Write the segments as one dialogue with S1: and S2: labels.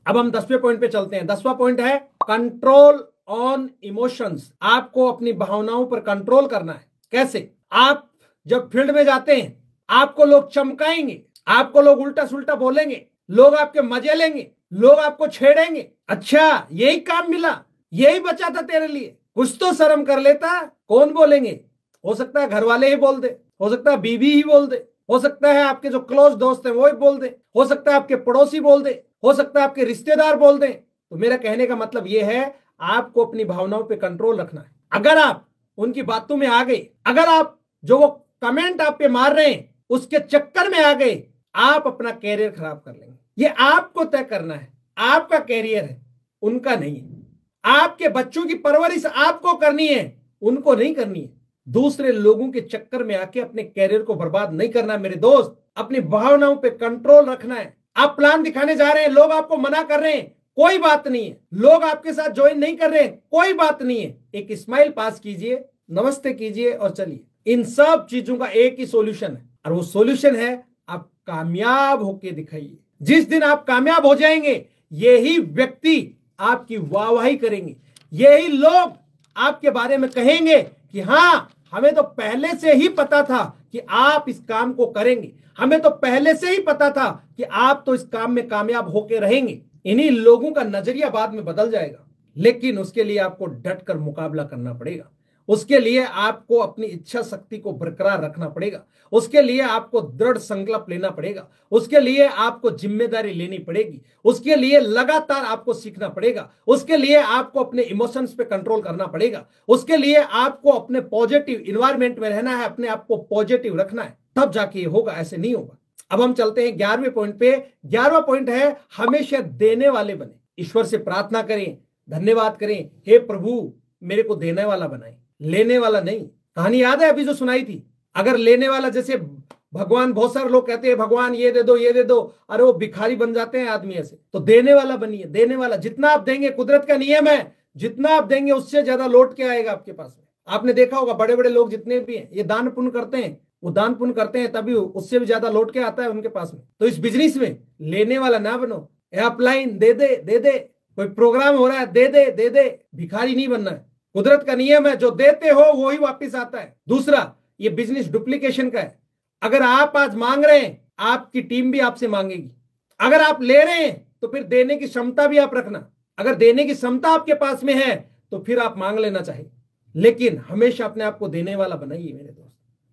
S1: अब हम 10वें पॉइंट पे चलते हैं। 10वां पॉइंट है कंट्रोल ऑन इमोशंस। आपको अपनी भावनाओं पर कंट्रोल करना है। कैसे? आप जब फील्ड में जाते हैं आपको लोग चमकाएंगे, आपको लोग उल्टा सुल्टा बोलेंगे, लोग आपके मजे लेंगे, लोग आपको छेड़ेंगे। अच्छा यही काम मिला, यही बचा था तेरे लिए, कुछ तो शर्म कर लेता। कौन बोलेंगे? हो सकता है घर वाले ही बोल दे, हो सकता है बीवी ही बोल दे, हो सकता है आपके जो क्लोज दोस्त हैं वो ही बोल दे, हो सकता है आपके पड़ोसी बोल दे, हो सकता है आपके रिश्तेदार बोल दें। तो मेरा कहने का मतलब यह है आपको अपनी भावनाओं पे कंट्रोल रखना है। अगर आप उनकी बातों में आ गए, अगर आप जो वो कमेंट आप पे मार रहे हैं उसके चक्कर में आ गए, आप अपना कैरियर खराब कर लेंगे। ये आपको तय करना है, आपका कैरियर है, उनका नहीं है। आपके बच्चों की परवरिश आपको करनी है, उनको नहीं करनी है। दूसरे लोगों के चक्कर में आके अपने कैरियर को बर्बाद नहीं करना मेरे दोस्त। अपनी भावनाओं पे कंट्रोल रखना है। आप प्लान दिखाने जा रहे हैं, लोग आपको मना कर रहे हैं, कोई बात नहीं है। लोग आपके साथ ज्वाइन नहीं कर रहे हैं, कोई बात नहीं है। एक स्माइल पास कीजिए, नमस्ते कीजिए और चलिए। इन सब चीजों का एक ही सॉल्यूशन है, और वो सॉल्यूशन है आप कामयाब होके दिखाइए। जिस दिन आप कामयाब हो जाएंगे यही व्यक्ति आपकी वाहवाही करेंगे, यही लोग आपके बारे में कहेंगे कि हाँ हमें तो पहले से ही पता था कि आप इस काम को करेंगे, हमें तो पहले से ही पता था कि आप तो इस काम में कामयाब होकर रहेंगे। इन्हीं लोगों का नजरिया बाद में बदल जाएगा, लेकिन उसके लिए आपको डटकर मुकाबला करना पड़ेगा। उसके लिए आपको अपनी इच्छा शक्ति को बरकरार रखना पड़ेगा। उसके लिए आपको दृढ़ संकल्प लेना पड़ेगा। उसके लिए आपको जिम्मेदारी लेनी पड़ेगी। उसके लिए लगातार आपको सीखना पड़ेगा। उसके लिए आपको अपने इमोशंस पे कंट्रोल करना पड़ेगा। उसके लिए आपको अपने पॉजिटिव इन्वायरमेंट में रहना है, अपने आप को पॉजिटिव रखना है, तब जाके ये होगा, ऐसे नहीं होगा। अब हम चलते हैं 11वें पॉइंट पे। 11वां पॉइंट है हमेशा देने वाले बने। ईश्वर से प्रार्थना करें, धन्यवाद करें, हे प्रभु मेरे को देने वाला बनाए, लेने वाला नहीं। कहानी याद है अभी जो सुनाई थी? अगर लेने वाला, जैसे भगवान, बहुत सारे लोग कहते हैं भगवान ये दे दो ये दे दो, अरे वो भिखारी बन जाते हैं आदमी ऐसे। तो देने वाला बनिए, देने वाला। जितना आप देंगे, कुदरत का नियम है, जितना आप देंगे उससे ज्यादा लौट के आएगा आपके पास में। आपने देखा होगा बड़े बड़े लोग जितने भी हैं ये दान पुण्य करते हैं, वो दान पुण्य करते हैं तभी उससे भी ज्यादा लौट के आता है उनके पास में। तो इस बिजनेस में लेने वाला ना बनो। अपलाइन दे दे दे दे, कोई प्रोग्राम हो रहा है दे दे दे दे, भिखारी नहीं बनना है। कुदरत का नियम है, जो देते हो वो ही वापिस आता है। दूसरा, ये बिजनेस डुप्लीकेशन का है। अगर आप आज मांग रहे हैं, आपकी टीम भी आपसे मांगेगी। अगर आप ले रहे हैं तो फिर देने की क्षमता भी आप रखना। अगर देने की क्षमता आपके पास में है तो फिर आप मांग लेना चाहिए, लेकिन हमेशा अपने आप को देने वाला बनाइए मेरे दोस्त।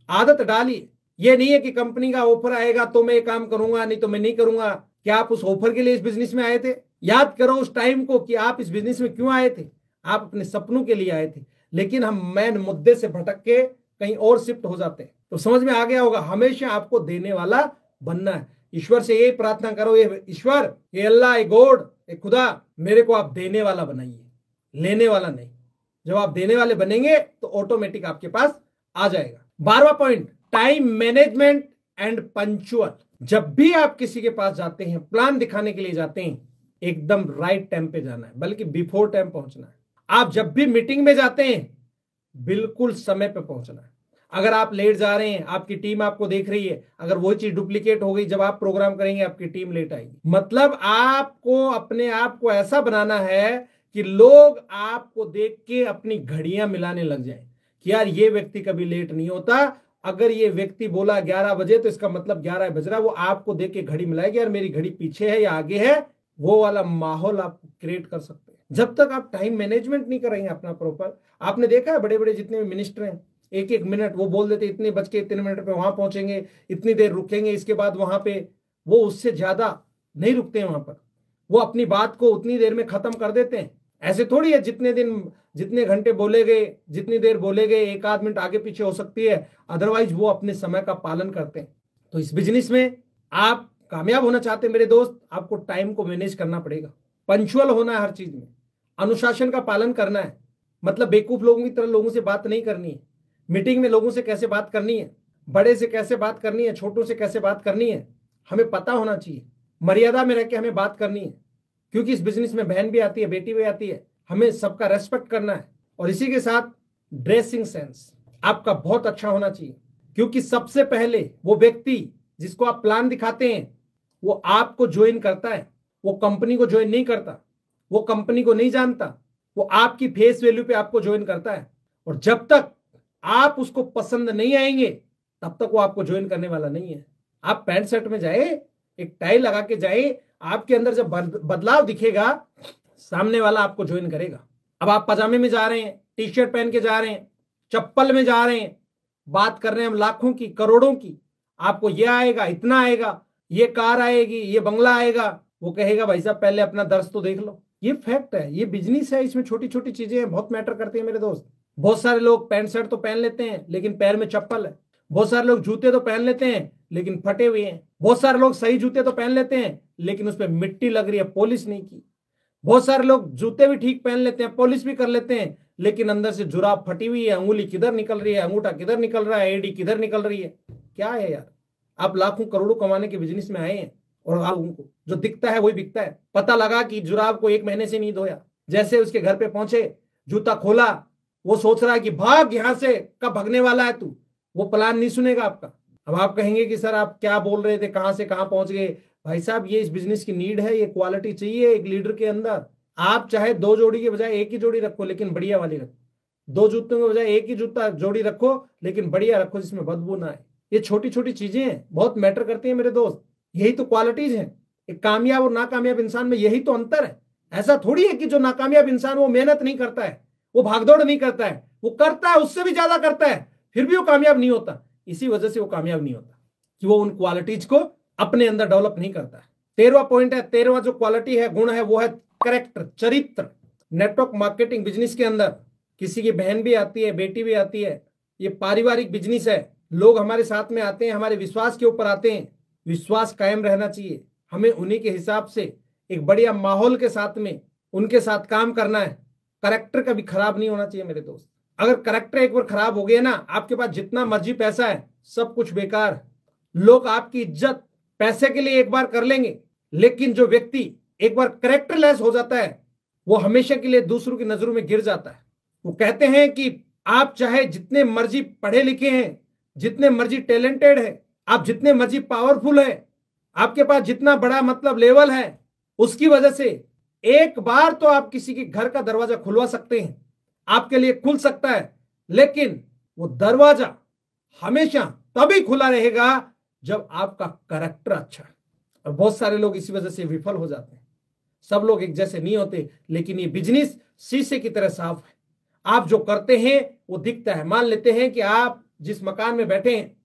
S1: आदत डालिए। ये नहीं है कि कंपनी का ऑफर आएगा तो मैं ये काम करूंगा, नहीं तो मैं नहीं करूंगा। क्या आप उस ऑफर के लिए इस बिजनेस में आए थे? याद करो उस टाइम को कि आप इस बिजनेस में क्यों आए थे। आप अपने सपनों के लिए आए थे, लेकिन हम मेन मुद्दे से भटक के कहीं और शिफ्ट हो जाते हैं। तो समझ में आ गया होगा, हमेशा आपको देने वाला बनना है। ईश्वर से यही प्रार्थना करो, ये ईश्वर, ये अल्लाह, ये गॉड, ये खुदा, मेरे को आप देने वाला बनाइए, लेने वाला नहीं। जब आप देने वाले बनेंगे तो ऑटोमेटिक आपके पास आ जाएगा। 12वां point, time management and punctual. जब भी आप किसी के पास जाते हैं, प्लान दिखाने के लिए जाते हैं, एकदम राइट टाइम पे जाना है, बल्कि बिफोर टाइम पहुंचना है। आप जब भी मीटिंग में जाते हैं बिल्कुल समय पे पहुंचना है। अगर आप लेट जा रहे हैं, आपकी टीम आपको देख रही है, अगर वो चीज डुप्लीकेट हो गई, जब आप प्रोग्राम करेंगे आपकी टीम लेट आएगी। मतलब आपको अपने आप को ऐसा बनाना है कि लोग आपको देख के अपनी घड़ियां मिलाने लग जाएं कि यार ये व्यक्ति कभी लेट नहीं होता। अगर ये व्यक्ति बोला 11 बजे तो इसका मतलब 11 बज रहा है। वो आपको देख के घड़ी मिलाएगी, यार मेरी घड़ी पीछे है या आगे है। वो वाला माहौल आप क्रिएट कर सकते हैं जब तक आप टाइम मैनेजमेंट नहीं करेंगे अपना प्रॉपर। आपने देखा है बड़े बड़े जितने भी मिनिस्टर हैं, एक एक मिनट वो बोल देते इतने बज के इतने मिनट पे वहां पहुंचेंगे, इतनी देर रुकेंगे, इसके बाद वहां पे वो उससे ज्यादा नहीं रुकते हैं वहां पर। वो अपनी बात को उतनी देर में खत्म कर देते हैं। ऐसे थोड़ी है जितने घंटे बोले गए, जितनी देर बोले गए, एक आध मिनट आगे पीछे हो सकती है, अदरवाइज वो अपने समय का पालन करते हैं। तो इस बिजनेस में आप कामयाब होना चाहते हैं मेरे दोस्त, आपको टाइम को मैनेज करना पड़ेगा। पंक्चुअल होना है हर चीज में, अनुशासन का पालन करना है। मतलब बेवकूफ लोगों की तरह लोगों से बात नहीं करनी है। मीटिंग में लोगों से कैसे बात करनी है, बड़े से कैसे बात करनी है, छोटों से कैसे बात करनी है, हमें पता होना चाहिए। मर्यादा में रह के हमें बात करनी है, क्योंकि इस बिजनेस में बहन भी आती है, बेटी भी आती है। हमें सबका रेस्पेक्ट करना है। और इसी के साथ ड्रेसिंग सेंस आपका बहुत अच्छा होना चाहिए, क्योंकि सबसे पहले वो व्यक्ति जिसको आप प्लान दिखाते हैं वो आपको ज्वाइन करता है। वो कंपनी को ज्वाइन नहीं करता, वो कंपनी को नहीं जानता, वो आपकी फेस वैल्यू पे आपको ज्वाइन करता है। और जब तक आप उसको पसंद नहीं आएंगे तब तक वो आपको ज्वाइन करने वाला नहीं है। आप पैंट शर्ट में जाए, एक टाई लगा के जाए, आपके अंदर जब बदलाव दिखेगा सामने वाला आपको ज्वाइन करेगा। अब आप पजामे में जा रहे हैं, टी शर्ट पहन के जा रहे हैं, चप्पल में जा रहे हैं, बात कर रहे हैं हम लाखों की, करोड़ों की, आपको ये आएगा, इतना आएगा, ये कार आएगी, ये बंगला आएगा, वो कहेगा भाई साहब पहले अपना दर्ज तो देख लो। ये फैक्ट है, ये बिजनेस है, इसमें छोटी छोटी चीजें हैं, बहुत मैटर करती है मेरे दोस्त। बहुत सारे लोग पैंट शर्ट तो पहन लेते हैं लेकिन पैर में चप्पल है। बहुत सारे लोग जूते तो पहन लेते हैं लेकिन फटे हुए हैं। बहुत सारे लोग सही जूते तो पहन लेते हैं लेकिन उसमें मिट्टी लग रही है, पॉलिश नहीं की। बहुत सारे लोग जूते भी ठीक पहन लेते हैं, पॉलिश भी कर लेते हैं, लेकिन अंदर से जुराब फटी हुई है, अंगुली किधर निकल रही है, अंगूठा किधर निकल रहा है, एडी किधर निकल रही है। क्या है यार, आप लाखों करोड़ों कमाने के बिजनेस में आए हैं और लोगों को जो दिखता है वही बिकता है। पता लगा कि जुराब को 1 महीने से नहीं धोया, जैसे उसके घर पे पहुंचे, जूता खोला, वो सोच रहा है कि भाग यहां से, कब भागने वाला है तू, वो प्लान नहीं सुनेगा आपका। अब आप कहेंगे कि सर आप क्या बोल रहे थे, कहां से कहां पहुंच गए। भाई साहब ये इस बिजनेस की नीड है, ये क्वालिटी चाहिए एक लीडर के अंदर। आप चाहे 2 जोड़ी के बजाय 1 ही जोड़ी रखो लेकिन बढ़िया वाली रखो। 2 जूतों के बजाय 1 ही जूता जोड़ी रखो लेकिन बढ़िया रखो जिसमें बदबू ना आए। ये छोटी छोटी चीजें हैं, बहुत मैटर करती हैं मेरे दोस्त। यही तो क्वालिटीज हैं। एक कामयाब और नाकामयाब इंसान में यही तो अंतर है। ऐसा थोड़ी है कि जो नाकामयाब इंसान वो मेहनत नहीं करता है, वो भागदौड़ नहीं करता है, वो करता है, उससे भी ज्यादा करता है, फिर भी वो कामयाब नहीं होता। इसी वजह से वो कामयाब नहीं होता कि वो उन क्वालिटीज को अपने अंदर डेवलप नहीं करता है। 13वां पॉइंट है, 13वां जो क्वालिटी है, गुण है, वो है कैरेक्टर, चरित्र। नेटवर्क मार्केटिंग बिजनेस के अंदर किसी की बहन भी आती है, बेटी भी आती है, ये पारिवारिक बिजनेस है। लोग हमारे साथ में आते हैं, हमारे विश्वास के ऊपर आते हैं। विश्वास कायम रहना चाहिए, हमें उन्हीं के हिसाब से एक बढ़िया माहौल के साथ में उनके साथ काम करना है। करेक्टर कभी खराब नहीं होना चाहिए मेरे दोस्त। अगर करेक्टर एक बार खराब हो गया ना, आपके पास जितना मर्जी पैसा है सब कुछ बेकार। लोग आपकी इज्जत पैसे के लिए एक बार कर लेंगे, लेकिन जो व्यक्ति एक बार करेक्टरलेस हो जाता है वो हमेशा के लिए दूसरों की नजरों में गिर जाता है। वो कहते हैं कि आप चाहे जितने मर्जी पढ़े लिखे हैं, जितने मर्जी टैलेंटेड है, आप जितने मर्जी पावरफुल है, आपके पास जितना बड़ा मतलब लेवल है, उसकी वजह से एक बार तो आप किसी के घर का दरवाजा खुलवा सकते हैं, आपके लिए खुल सकता है, लेकिन वो दरवाजा हमेशा तभी खुला रहेगा जब आपका कैरेक्टर अच्छा है। और बहुत सारे लोग इसी वजह से विफल हो जाते हैं। सब लोग एक जैसे नहीं होते, लेकिन ये बिजनेस शीशे की तरह साफ है। आप जो करते हैं वो दिखता है। मान लेते हैं कि आप जिस मकान में बैठे हैं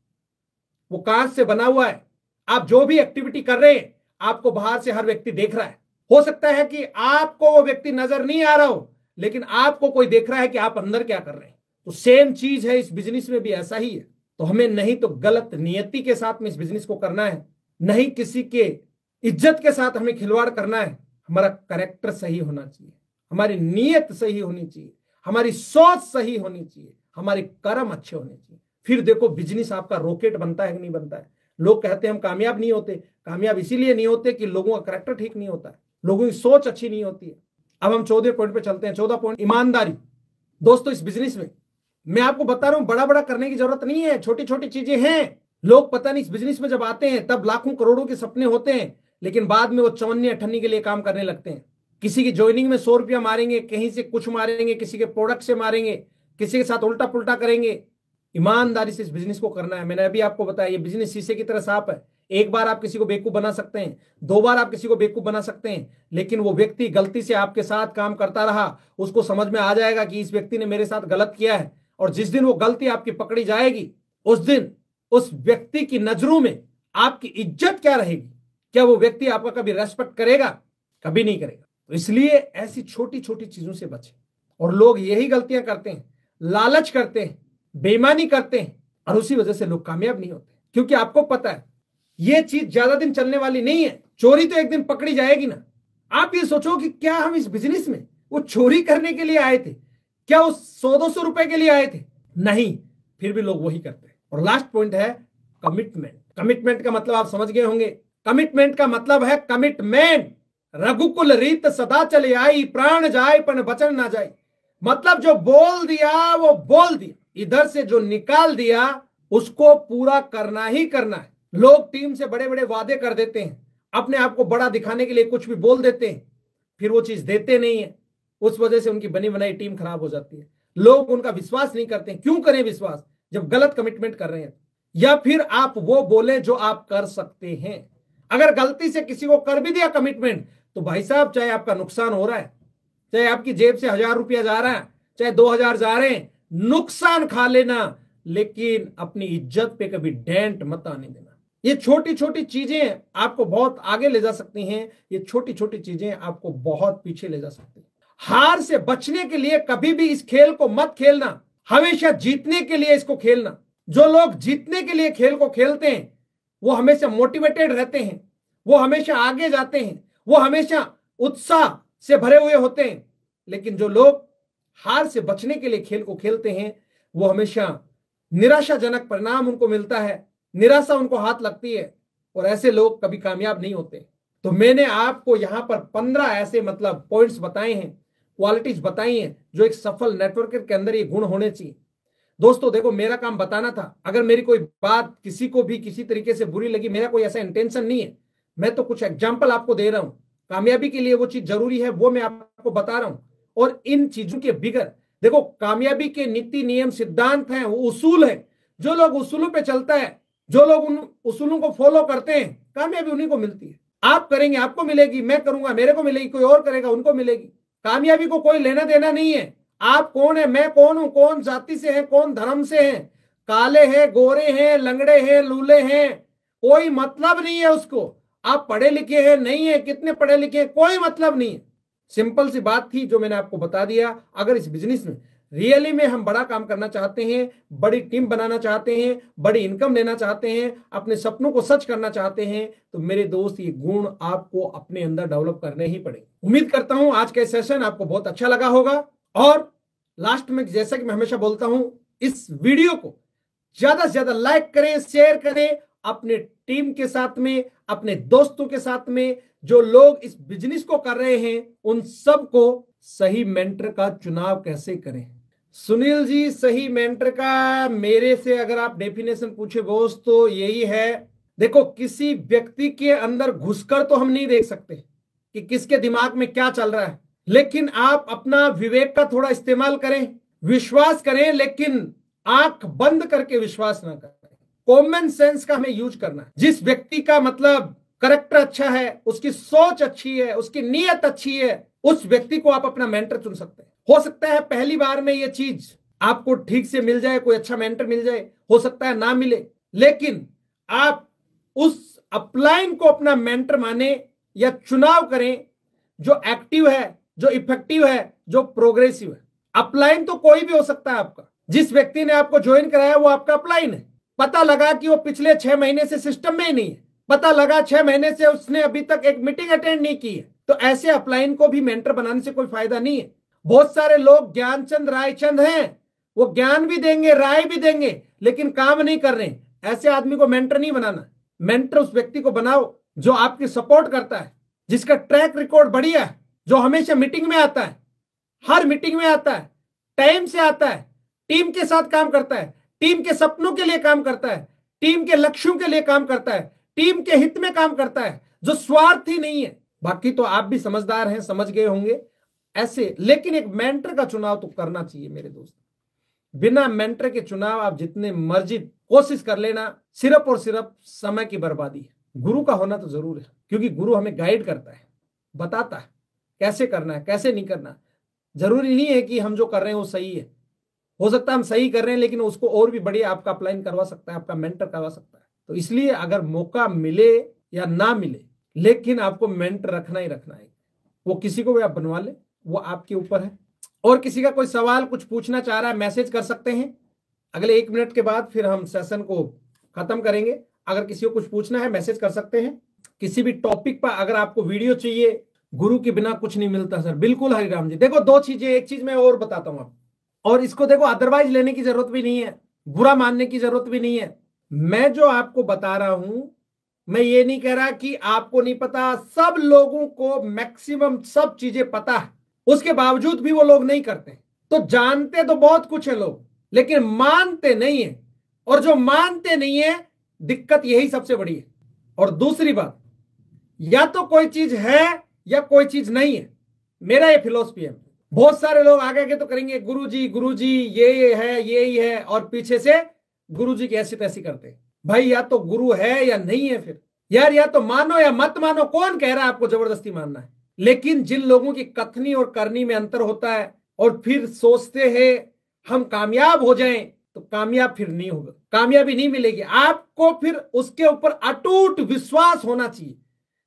S1: वो कांच से बना हुआ है, आप जो भी एक्टिविटी कर रहे हैं आपको बाहर से हर व्यक्ति देख रहा है। हो सकता है कि आपको वो व्यक्ति नजर नहीं आ रहा हो, लेकिन आपको कोई देख रहा है कि आप अंदर क्या कर रहे हैं। तो सेम चीज है इस बिजनेस में भी, ऐसा ही है। तो हमें नहीं तो गलत नियति के साथ में इस बिजनेस को करना है, नहीं किसी के इज्जत के साथ हमें खिलवाड़ करना है। हमारा कैरेक्टर सही होना चाहिए, हमारी नीयत सही होनी चाहिए, हमारी सोच सही होनी चाहिए, हमारे कर्म अच्छे होने चाहिए। फिर देखो बिजनेस आपका रॉकेट बनता है कि नहीं बनता है। लोग कहते हैं हम कामयाब नहीं होते, कामयाब इसीलिए नहीं होते कि लोगों का कैरेक्टर ठीक नहीं होता है, लोगों की सोच अच्छी नहीं होती है। अब हम 14वें पॉइंट पे चलते हैं। 14वां पॉइंट, ईमानदारी। दोस्तों इस बिजनेस में मैं आपको बता रहा हूं, बड़ा बड़ा करने की जरूरत नहीं है, छोटी छोटी चीजें हैं। लोग पता नहीं इस बिजनेस में जब आते हैं तब लाखों करोड़ों के सपने होते हैं, लेकिन बाद में वो 54-58 के लिए काम करने लगते हैं। किसी की ज्वाइनिंग में 100 रुपया मारेंगे, कहीं से कुछ मारेंगे, किसी के प्रोडक्ट से मारेंगे, किसी के साथ उल्टा पुल्टा करेंगे। ईमानदारी से इस बिजनेस को करना है। मैंने अभी आपको बताया ये बिजनेस शीशे की तरह साफ है। एक बार आप किसी को बेवकूफ बना सकते हैं, 2 बार आप किसी को बेवकूफ बना सकते हैं, लेकिन वो व्यक्ति गलती से आपके साथ काम करता रहा, उसको समझ में आ जाएगा कि इस व्यक्ति ने मेरे साथ गलत किया है। और जिस दिन वो गलती आपकी पकड़ी जाएगी उस दिन उस व्यक्ति की नजरों में आपकी इज्जत क्या रहेगी? क्या वो व्यक्ति आपका कभी रेस्पेक्ट करेगा? कभी नहीं करेगा। तो इसलिए ऐसी छोटी छोटी चीजों से बचें। और लोग यही गलतियां करते हैं, लालच करते हैं, बेईमानी करते हैं, और उसी वजह से लोग कामयाब नहीं होते। क्योंकि आपको पता है ये चीज ज्यादा दिन चलने वाली नहीं है। चोरी तो एक दिन पकड़ी जाएगी ना। आप ये सोचो कि क्या हम इस बिजनेस में वो चोरी करने के लिए आए थे? क्या वो 100-200 रुपए के लिए आए थे? नहीं, फिर भी लोग वही करते हैं। और लास्ट पॉइंट है कमिटमेंट। कमिटमेंट का मतलब आप समझ गए होंगे। कमिटमेंट का मतलब है कमिटमेंट। रघुकुल रीत सदा चले आई, प्राण जाए पर वचन ना जाए। मतलब जो बोल दिया वो बोल दिया, इधर से जो निकाल दिया उसको पूरा करना ही करना है। लोग टीम से बड़े बड़े वादे कर देते हैं, अपने आप को बड़ा दिखाने के लिए कुछ भी बोल देते हैं, फिर वो चीज देते नहीं है। उस वजह से उनकी बनी बनाई टीम खराब हो जाती है। लोग उनका विश्वास नहीं करते। क्यों करें विश्वास जब गलत कमिटमेंट कर रहे हैं? या फिर आप वो बोले जो आप कर सकते हैं। अगर गलती से किसी को कर भी दिया कमिटमेंट, तो भाई साहब चाहे आपका नुकसान हो रहा है, चाहे आपकी जेब से 1000 रुपया जा रहा है, चाहे 2000 जा रहे हैं, नुकसान खा लेना, लेकिन अपनी इज्जत पे कभी डेंट मत आने देना। ये छोटी छोटी चीजें आपको बहुत आगे ले जा सकती हैं। ये छोटी छोटी चीजें आपको बहुत पीछे ले जा सकती हैं। हार से बचने के लिए कभी भी इस खेल को मत खेलना, हमेशा जीतने के लिए इसको खेलना। जो लोग जीतने के लिए खेल को खेलते हैं वो हमेशा मोटिवेटेड रहते हैं, वो हमेशा आगे जाते हैं, वो हमेशा उत्साह से भरे हुए होते हैं। लेकिन जो लोग हार से बचने के लिए खेल को खेलते हैं वो हमेशा निराशाजनक परिणाम उनको मिलता है, निराशा उनको हाथ लगती है, और ऐसे लोग कभी कामयाब नहीं होते। तो मैंने आपको यहां पर 15 ऐसे मतलब पॉइंट्स बताए हैं, क्वालिटीज बताई हैं, जो एक सफल नेटवर्कर के अंदर ये गुण होने चाहिए। दोस्तों देखो, मेरा काम बताना था। अगर मेरी कोई बात किसी को भी किसी तरीके से बुरी लगी, मेरा कोई ऐसा इंटेंशन नहीं है। मैं तो कुछ एग्जाम्पल आपको दे रहा हूं। कामयाबी के लिए वो चीज जरूरी है, वो मैं आपको बता रहा हूं। और इन चीजों के बिगड़, देखो कामयाबी के नीति नियम सिद्धांत हैं, वो उसूल है। जो लोग उसूलों पे चलता है, जो लोग उन उसूलों को फॉलो करते हैं, कामयाबी उन्हीं को मिलती है। आप करेंगे आपको मिलेगी, मैं करूंगा मेरे को मिलेगी, कोई और करेगा उनको मिलेगी। कामयाबी को कोई लेना देना नहीं है। आप कौन है, मैं कौन हूं, कौन जाति से है, कौन धर्म से है, काले हैं, गोरे हैं, लंगड़े हैं, लूले हैं, कोई मतलब नहीं है उसको। आप पढ़े लिखे हैं नहीं है, कितने पढ़े लिखे हैं, कोई मतलब नहीं है। सिंपल सी बात थी जो मैंने आपको बता दिया। अगर इस बिजनेस में रियली में हम बड़ा काम करना चाहते हैं, बड़ी टीम बनाना चाहते हैं, बड़ी इनकम लेना चाहते हैं, अपने सपनों को सच करना चाहते हैं, तो मेरे दोस्त ये गुण आपको अपने अंदर डेवलप करने ही पड़ेंगे। उम्मीद करता हूं आज का सेशन आपको बहुत अच्छा लगा होगा। और लास्ट में जैसा कि मैं हमेशा बोलता हूं, इस वीडियो को ज्यादा से ज्यादा लाइक करें, शेयर करें अपने टीम के साथ में, अपने दोस्तों के साथ में। जो लोग इस बिजनेस को कर रहे हैं उन सबको सही मेंटर का चुनाव कैसे करें। सुनील जी, सही मेंटर का मेरे से अगर आप डेफिनेशन पूछे दोस्त तो यही है, देखो किसी व्यक्ति के अंदर घुसकर तो हम नहीं देख सकते कि किसके दिमाग में क्या चल रहा है, लेकिन आप अपना विवेक का थोड़ा इस्तेमाल करें, विश्वास करें, लेकिन आंख बंद करके विश्वास ना करें। कॉमन सेंस का हमें यूज करना है। जिस व्यक्ति का मतलब कैरेक्टर अच्छा है, उसकी सोच अच्छी है, उसकी नीयत अच्छी है, उस व्यक्ति को आप अपना मेंटर चुन सकते हैं। हो सकता है पहली बार में ये चीज आपको ठीक से मिल जाए, कोई अच्छा मेंटर मिल जाए, हो सकता है ना मिले, लेकिन आप उस अपलाइन को अपना मेंटर माने या चुनाव करें जो एक्टिव है, जो इफेक्टिव है, जो प्रोग्रेसिव है। अपलाइन तो कोई भी हो सकता है आपका। जिस व्यक्ति ने आपको ज्वाइन कराया वो आपका अपलाइन है। पता लगा कि वो पिछले 6 महीने से सिस्टम में ही नहीं है, पता लगा 6 महीने से उसने अभी तक एक मीटिंग अटेंड नहीं की है, तो ऐसे अपलाइन को भी मेंटर बनाने से कोई फायदा नहीं है। बहुत सारे लोग ज्ञानचंद रायचंद हैं, वो ज्ञान भी देंगे, राय भी देंगे, लेकिन काम नहीं कर रहे। ऐसे आदमी को मेंटर नहीं बनाना। मेंटर उस व्यक्ति को बनाओ जो आपकी सपोर्ट करता है, जिसका ट्रैक रिकॉर्ड बढ़िया है, जो हमेशा मीटिंग में आता है, हर मीटिंग में आता है, टाइम से आता है, टीम के साथ काम करता है, टीम के सपनों के लिए काम करता है, टीम के लक्ष्यों के लिए काम करता है, टीम के हित में काम करता है, जो स्वार्थी नहीं है। बाकी तो आप भी समझदार हैं, समझ गए होंगे ऐसे। लेकिन एक मेंटर का चुनाव तो करना चाहिए मेरे दोस्त। बिना मेंटर के चुनाव आप जितने मर्जी कोशिश कर लेना, सिर्फ और सिर्फ समय की बर्बादी है। गुरु का होना तो जरूर है, क्योंकि गुरु हमें गाइड करता है, बताता है कैसे करना है, कैसे नहीं करना। जरूरी नहीं है कि हम जो कर रहे हैं वो सही है, हो सकता है हम सही कर रहे हैं, लेकिन उसको और भी बढ़िया आपका अपलाइन करवा सकता है, आपका मेंटर करवा सकता है। तो इसलिए अगर मौका मिले या ना मिले, लेकिन आपको मेंटर रखना ही रखना है। वो किसी को भी आप बनवा ले, वो आपके ऊपर है। और किसी का कोई सवाल कुछ पूछना चाह रहा है, मैसेज कर सकते हैं। अगले 1 मिनट के बाद फिर हम सेशन को खत्म करेंगे। अगर किसी को कुछ पूछना है मैसेज कर सकते हैं। किसी भी टॉपिक पर अगर आपको वीडियो चाहिए, गुरु के बिना कुछ नहीं मिलता सर, बिल्कुल हरिराम जी। देखो 2 चीजें, एक चीज मैं और बताता हूं आप, और इसको देखो अदरवाइज लेने की जरूरत भी नहीं है, बुरा मानने की जरूरत भी नहीं है। मैं जो आपको बता रहा हूं, मैं ये नहीं कह रहा कि आपको नहीं पता। सब लोगों को मैक्सिमम सब चीजें पता है, उसके बावजूद भी वो लोग नहीं करते। तो जानते तो बहुत कुछ है लोग, लेकिन मानते नहीं है। और जो मानते नहीं है, दिक्कत यही सबसे बड़ी है। और दूसरी बात, या तो कोई चीज है या कोई चीज नहीं है। मेरा ये फिलॉसफी है। बहुत सारे लोग आगे के तो करेंगे गुरुजी ये है ये ही है, और पीछे से गुरुजी की ऐसी तैसी करते हैं। भाई या तो गुरु है या नहीं है, फिर यार या तो मानो या मत मानो। कौन कह रहा है आपको जबरदस्ती मानना है? लेकिन जिन लोगों की कथनी और करनी में अंतर होता है और फिर सोचते हैं हम कामयाब हो जाएं, तो कामयाब फिर नहीं होगा, कामयाबी नहीं मिलेगी आपको। फिर उसके ऊपर अटूट विश्वास होना चाहिए,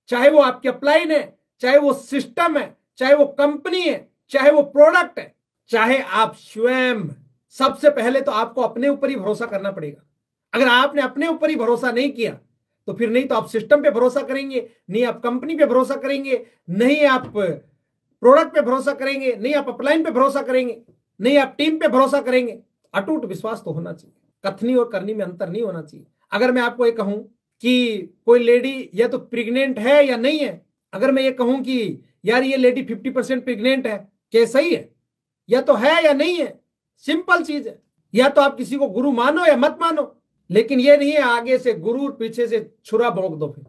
S1: चाहे वो आपकी अपलाइन है, चाहे वो सिस्टम है, चाहे वो कंपनी है, चाहे वो प्रोडक्ट है, चाहे आप स्वयं। सबसे पहले तो आपको अपने ऊपर ही भरोसा करना पड़ेगा। अगर आपने अपने ऊपर ही भरोसा नहीं किया तो फिर नहीं तो आप सिस्टम पे भरोसा करेंगे, नहीं आप कंपनी पे भरोसा करेंगे, नहीं आप प्रोडक्ट पे भरोसा करेंगे, नहीं आप अपलाइन पे भरोसा करेंगे, नहीं आप टीम पे भरोसा करेंगे। अटूट विश्वास तो होना चाहिए, कथनी और करनी में अंतर नहीं होना चाहिए। अगर मैं आपको ये कहूं कि कोई लेडी या तो प्रेग्नेंट है या नहीं है, अगर मैं ये कहूं कि यार ये लेडी 50% प्रेग्नेंट है, क्या सही है? या तो है या नहीं है, सिंपल चीज है। या तो आप किसी को गुरु मानो या मत मानो, लेकिन ये नहीं है आगे से गुरु पीछे से छुरा भोंक दो, फिर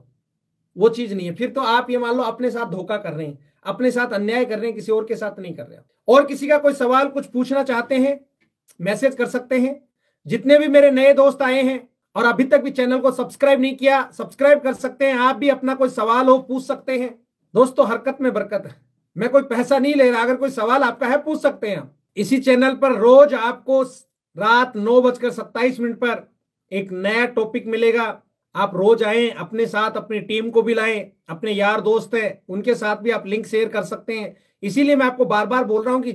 S1: वो चीज नहीं है। फिर तो आप ये मान लो अपने साथ धोखा कर रहे हैं, अपने साथ अन्याय कर रहे हैं, किसी और के साथ नहीं कर रहे हैं। और किसी का कोई सवाल कुछ पूछना चाहते हैं, मैसेज कर सकते हैं। जितने भी मेरे नए दोस्त आए हैं और अभी तक भी चैनल को सब्सक्राइब नहीं किया, सब्सक्राइब कर सकते हैं। आप भी अपना कोई सवाल हो पूछ सकते हैं। दोस्तों हरकत में बरकत है, मैं कोई पैसा नहीं ले रहा। अगर कोई सवाल आपका है पूछ सकते हैं आप। इसी चैनल पर रोज आपको रात 9:27 पर एक नया टॉपिक मिलेगा। आप रोज आए, अपने साथ अपनी टीम को भी लाएं, अपने यार दोस्त हैं उनके साथ भी आप लिंक शेयर कर सकते हैं। इसीलिए मैं आपको बार बार बोल रहा हूं कि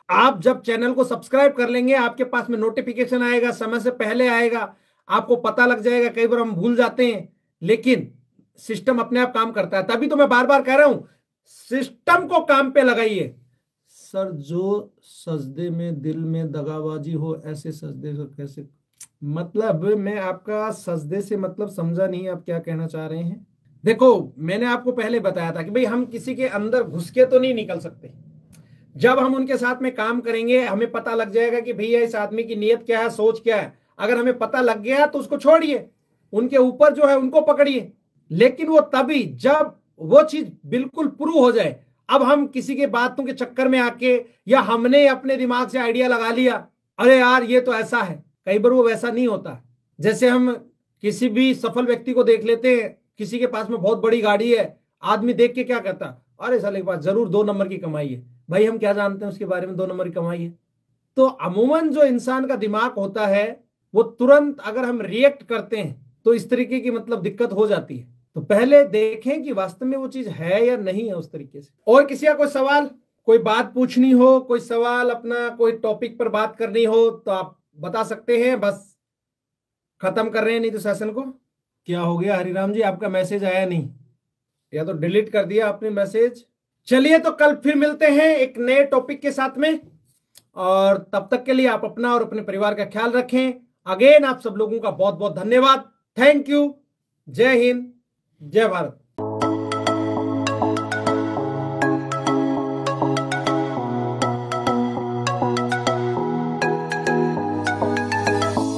S1: आप जब चैनल को सब्सक्राइब कर लेंगे, आपके पास में नोटिफिकेशन आएगा, समय से पहले आएगा, आपको पता लग जाएगा। कई बार हम भूल जाते हैं, लेकिन सिस्टम अपने आप काम करता है। तभी तो मैं बार बार कह रहा हूं सिस्टम को काम पे लगाइए। सर जो सजदे में दिल में दगाबाजी हो, ऐसे सजदे को कैसे? मतलब मैं आपका सजदे से मतलब समझा नहीं, आप क्या कहना चाह रहे हैं? देखो मैंने आपको पहले बताया था कि भाई हम किसी के अंदर घुस के तो नहीं निकल सकते। जब हम उनके साथ में काम करेंगे हमें पता लग जाएगा कि भैया इस आदमी की नीयत क्या है, सोच क्या है। अगर हमें पता लग गया तो उसको छोड़िए, उनके ऊपर जो है उनको पकड़िए। लेकिन वो तभी जब वो चीज बिल्कुल प्रूव हो जाए। अब हम किसी के बातों के चक्कर में आके, या हमने अपने दिमाग से आइडिया लगा लिया, अरे यार ये तो ऐसा है, कई बार वो वैसा नहीं होता। जैसे हम किसी भी सफल व्यक्ति को देख लेते हैं, किसी के पास में बहुत बड़ी गाड़ी है, आदमी देख के क्या कहता, अरे साले के पास जरूर 2 नंबर की कमाई है। भाई हम क्या जानते हैं उसके बारे में 2 नंबर की कमाई है? तो अमूमन जो इंसान का दिमाग होता है वो तुरंत अगर हम रिएक्ट करते हैं तो इस तरीके की मतलब दिक्कत हो जाती है। तो पहले देखें कि वास्तव में वो चीज है या नहीं है उस तरीके से। और किसी का कोई सवाल, कोई बात पूछनी हो, कोई सवाल अपना कोई टॉपिक पर बात करनी हो तो आप बता सकते हैं। बस खत्म कर रहे हैं नहीं तो सेशन को। क्या हो गया हरिराम जी, आपका मैसेज आया नहीं, या तो डिलीट कर दिया आपने मैसेज? चलिए तो कल फिर मिलते हैं एक नए टॉपिक के साथ में, और तब तक के लिए आप अपना और अपने परिवार का ख्याल रखें। अगेन आप सब लोगों का बहुत बहुत धन्यवाद। Thank you. जय हिंद, जय भारत।